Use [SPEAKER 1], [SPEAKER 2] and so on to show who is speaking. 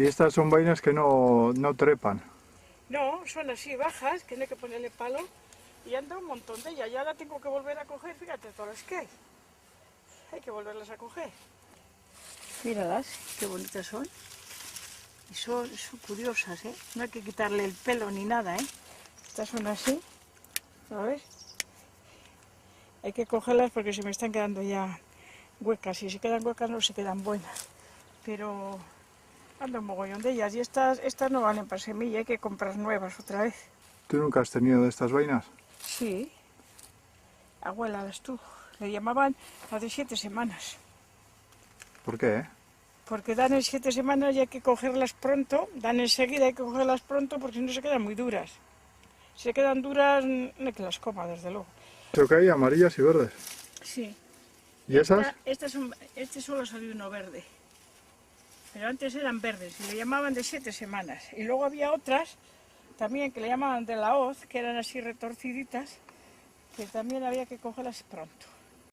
[SPEAKER 1] Y estas son vainas que no trepan.
[SPEAKER 2] No, son así bajas, que no hay que ponerle palo. Y anda un montón de ellas. Ya la tengo que volver a coger, fíjate todas las que hay. Hay que volverlas a coger. Míralas, qué bonitas son. Y son curiosas, ¿eh? No hay que quitarle el pelo ni nada, ¿eh? Estas son así, a ver. Hay que cogerlas porque se me están quedando ya huecas. Si se quedan huecas no se quedan buenas. Pero anda un mogollón de ellas. Y estas no valen para semilla, hay que comprar nuevas otra vez.
[SPEAKER 1] ¿Tú nunca has tenido de estas vainas?
[SPEAKER 2] Sí, abuela, las tú. Le llamaban las de 7 semanas.
[SPEAKER 1] ¿Por qué?
[SPEAKER 2] Porque dan en 7 semanas y hay que cogerlas pronto. Dan enseguida, hay que cogerlas pronto porque si no se quedan muy duras. Si se quedan duras, no hay que las coma, desde luego.
[SPEAKER 1] Creo que hay amarillas y verdes.
[SPEAKER 2] Sí.
[SPEAKER 1] ¿Y esas?
[SPEAKER 2] Este solo salió uno verde. Pero antes eran verdes y le llamaban de 7 semanas. Y luego había otras también que le llamaban de la hoz, que eran así retorciditas, que también había que cogerlas pronto.